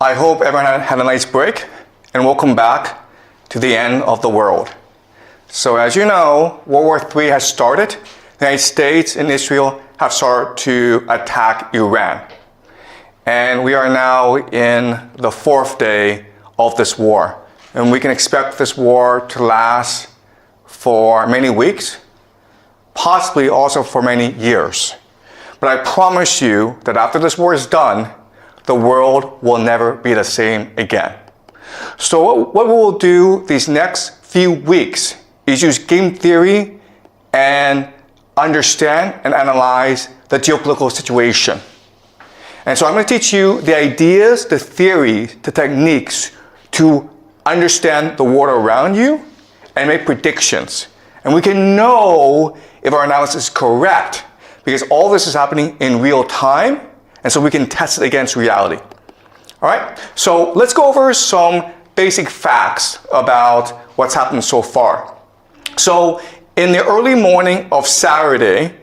I hope everyone had a nice break, and welcome back to the end of the world. So as you know, World War III has started. The United States and Israel have started to attack Iran. And we are now in the 4th day of this war. And we can expect this war to last for many weeks, possibly also for many years. But I promise you that after this war is done, the world will never be the same again. So what we will do these next few weeks is use game theory and understand and analyze the geopolitical situation. And so I'm going to teach you the ideas, the theories, the techniques to understand the world around you and make predictions. And we can know if our analysis is correct because all this is happening in real time, and so we can test it against reality. All right, so let's go over some basic facts about what's happened so far. So in the early morning of Saturday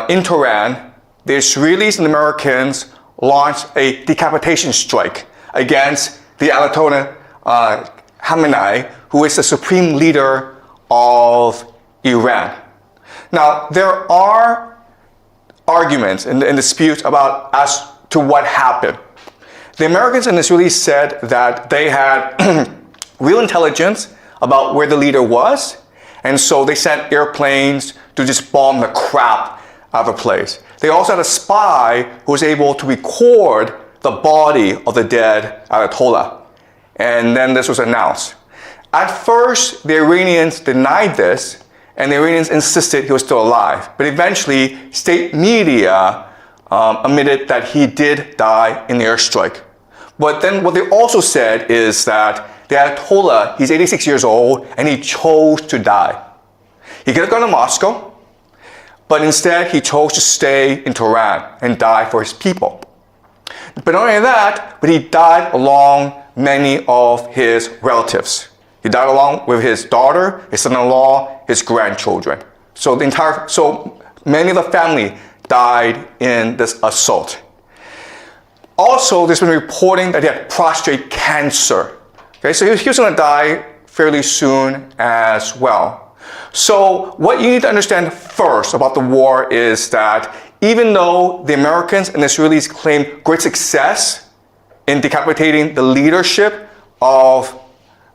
in Tehran, the Israelis and Americans launched a decapitation strike against the Ayatollah Khamenei, who is the supreme leader of Iran. Now, there are arguments and disputes about as to what happened. The Americans and Israelis said that they had real intelligence about where the leader was, and so they sent airplanes to just bomb the crap out of the place. They also had a spy who was able to record the body of the dead Ayatollah. And then this was announced. At first, the Iranians denied this, and the Iranians insisted he was still alive. But eventually, state media admitted that he did die in the airstrike. But then what they also said is that the Ayatollah, he's 86 years old, and he chose to die. He could have gone to Moscow, but instead he chose to stay in Tehran and die for his people. But not only that, but he died along many of his relatives. He died along with his daughter, his son-in-law, his grandchildren. So many of the family died in this assault. Also, there's been reporting that he had prostate cancer. Okay, so he was going to die fairly soon as well. So what you need to understand first about the war is that even though the Americans and the Israelis claim great success in decapitating the leadership of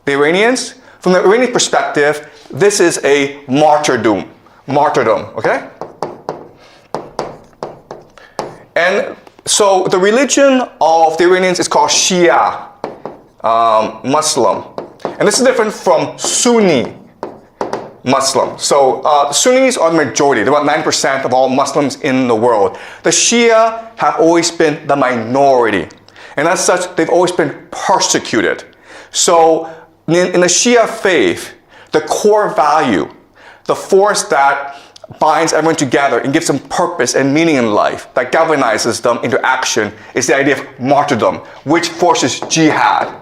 the Iranians, from the Iranian perspective, this is a martyrdom, okay? And so the religion of the Iranians is called Shia Muslim. And this is different from Sunni Muslim. So Sunnis are the majority. They're about 9% of all Muslims in the world. The Shia have always been the minority. And as such, they've always been persecuted. So in the Shia faith, the core value, the force that binds everyone together and gives them purpose and meaning in life, that galvanizes them into action, is the idea of martyrdom, which forces jihad.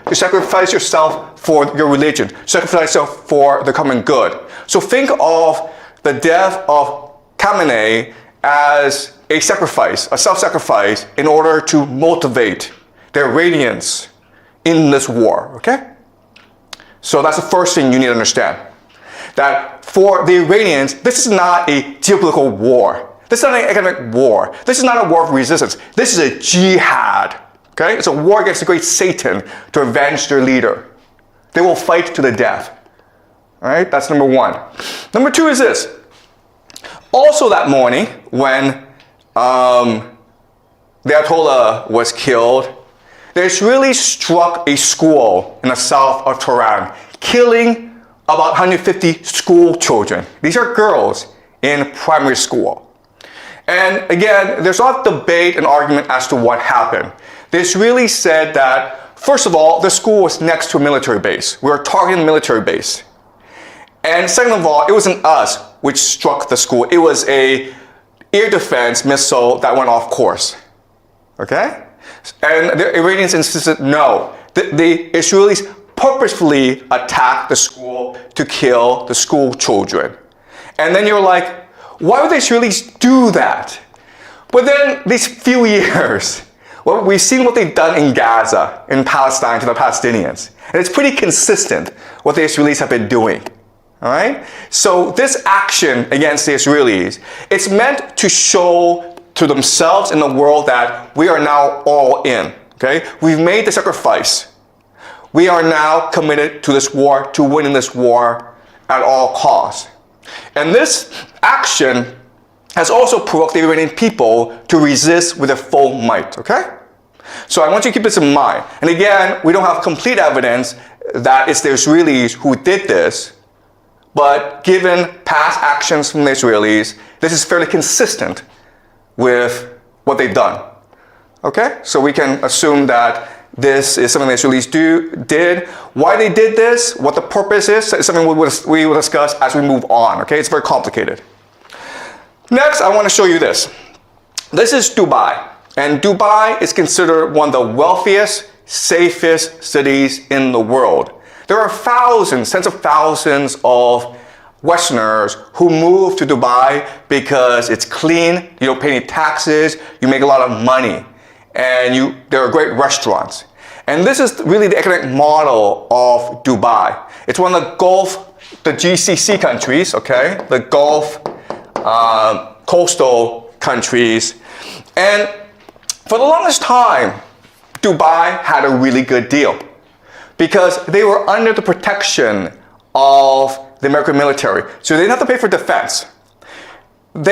To sacrifice yourself for your religion, sacrifice yourself for the common good. So think of the death of Khamenei as a sacrifice, a self-sacrifice, in order to motivate the Iranians in this war, okay? So that's the first thing you need to understand. That for the Iranians, this is not a geopolitical war. This is not an economic war. This is not a war of resistance. This is a jihad. Okay? It's a war against the great Satan to avenge their leader. They will fight to the death. All right? That's number one. Number two is this. Also that morning, when the Ayatollah was killed, the Israelis struck a school in the south of Tehran, killing about 150 school children. These are girls in primary school. And again, there's a lot of debate and argument as to what happened. The Israelis said that, first of all, the school was next to a military base. We were targeting a military base. And second of all, it wasn't us which struck the school. It was a air defense missile that went off course. Okay? And the Iranians insisted no. The Israelis purposefully attacked the school to kill the school children. And then you're like, why would the Israelis do that? But then these few years, Well, we've seen what they've done in Gaza, in Palestine, to the Palestinians. And it's pretty consistent what the Israelis have been doing. All right? So this action against the Israelis, it's meant to show to themselves and the world that we are now all in. Okay? We've made the sacrifice. We are now committed to this war, to winning this war at all costs. And this action has also provoked the Iranian people to resist with their full might, okay? So I want you to keep this in mind. And again, we don't have complete evidence that it's the Israelis who did this, but given past actions from the Israelis, this is fairly consistent with what they've done, okay? So we can assume that this is something the Israelis did. Why they did this, what the purpose is something we will discuss as we move on, okay? It's very complicated. Next, I want to show you this. This is Dubai. And Dubai is considered one of the wealthiest, safest cities in the world. There are thousands, tens of thousands of Westerners who move to Dubai because it's clean, you don't pay any taxes, you make a lot of money, and there are great restaurants. And this is really the economic model of Dubai. It's one of the GCC countries, okay? The Gulf coastal countries. And for the longest time, Dubai had a really good deal because they were under the protection of the American military. So they didn't have to pay for defense. And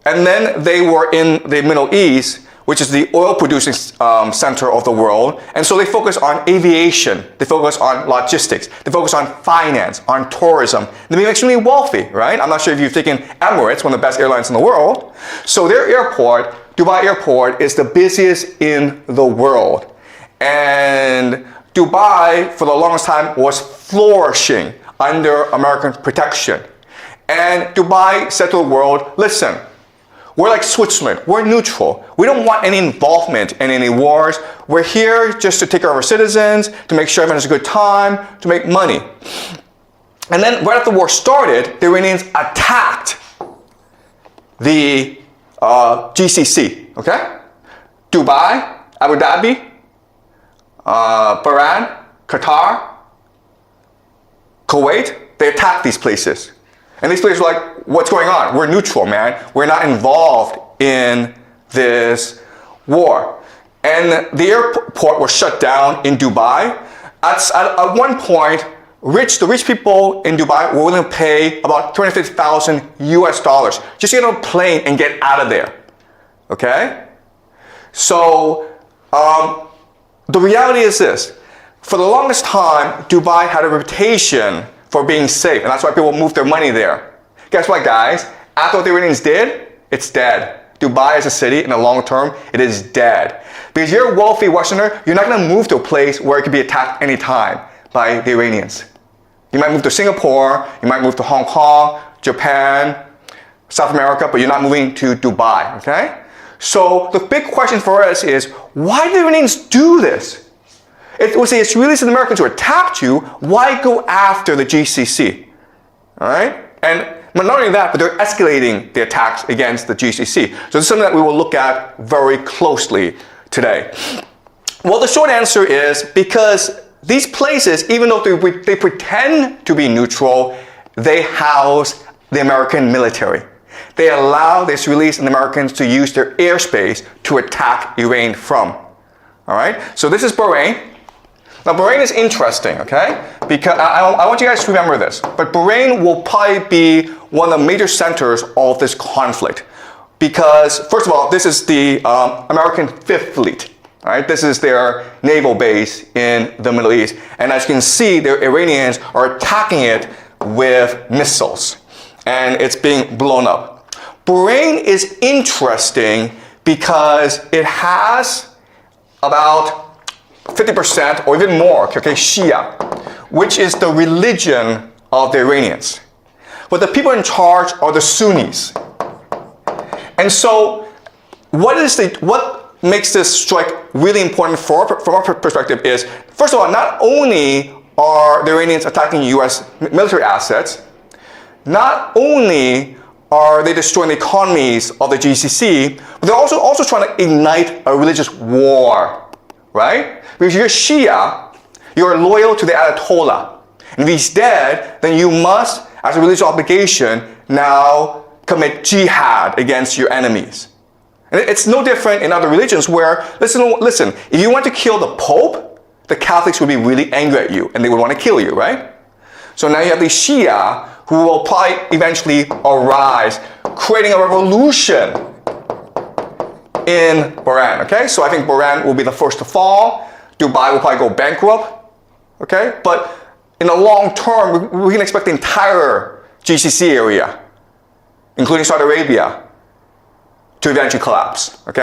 then they were in the Middle East, which is the oil producing center of the world. And so they focus on aviation, they focus on logistics, they focus on finance, on tourism. They became extremely wealthy, right? I'm not sure if you've taken Emirates, one of the best airlines in the world. So their airport, Dubai Airport, is the busiest in the world. And Dubai, for the longest time, was flourishing under American protection. And Dubai said to the world, listen, we're like Switzerland. We're neutral. We don't want any involvement in any wars. We're here just to take care of our citizens, to make sure everyone has a good time, to make money. And then right after the war started, the Iranians attacked the GCC, okay? Dubai, Abu Dhabi, Bahrain, Qatar, Kuwait, they attacked these places. And these places were like, what's going on? We're neutral, man. We're not involved in this war. And the airport was shut down in Dubai. At one point, the rich people in Dubai were willing to pay about $250,000 US just to get on a plane and get out of there. Okay? So, the reality is this. For the longest time, Dubai had a reputation for being safe, and that's why people moved their money there. Guess what, guys? After what the Iranians did, it's dead. Dubai as a city, in the long term, it is dead. Because you're a wealthy Westerner, you're not going to move to a place where it could be attacked anytime by the Iranians. You might move to Singapore, you might move to Hong Kong, Japan, South America, but you're not moving to Dubai, okay? So the big question for us is, why did the Iranians do this? It was the Israelis and the Americans who attacked you. Why go after the GCC? All right? And not only that, but they're escalating the attacks against the GCC. So this is something that we will look at very closely today. Well, the short answer is because these places, even though they pretend to be neutral, they house the American military. They allow the Israelis and the Americans to use their airspace to attack Iran from. All right? So this is Bahrain. Now, Bahrain is interesting, okay? Because I want you guys to remember this. But Bahrain will probably be one of the major centers of this conflict. Because, first of all, this is the American Fifth Fleet. All right? This is their naval base in the Middle East. And as you can see, the Iranians are attacking it with missiles. And it's being blown up. Bahrain is interesting because it has about 50% or even more, okay, Shia, which is the religion of the Iranians. But the people in charge are the Sunnis. And so what makes this strike really important from our perspective is, first of all, not only are the Iranians attacking US military assets, not only are they destroying the economies of the GCC, but they're also trying to ignite a religious war, right? Because you're Shia, you're loyal to the Ayatollah. And if he's dead, then you must, as a religious obligation, now commit jihad against your enemies. And it's no different in other religions where, listen, if you want to kill the Pope, the Catholics would be really angry at you and they would want to kill you, right? So now you have the Shia who will probably eventually arise, creating a revolution in Bahrain, okay? So I think Bahrain will be the first to fall. Dubai will probably go bankrupt, okay? But in the long term, we can expect the entire GCC area, including Saudi Arabia, to eventually collapse, okay?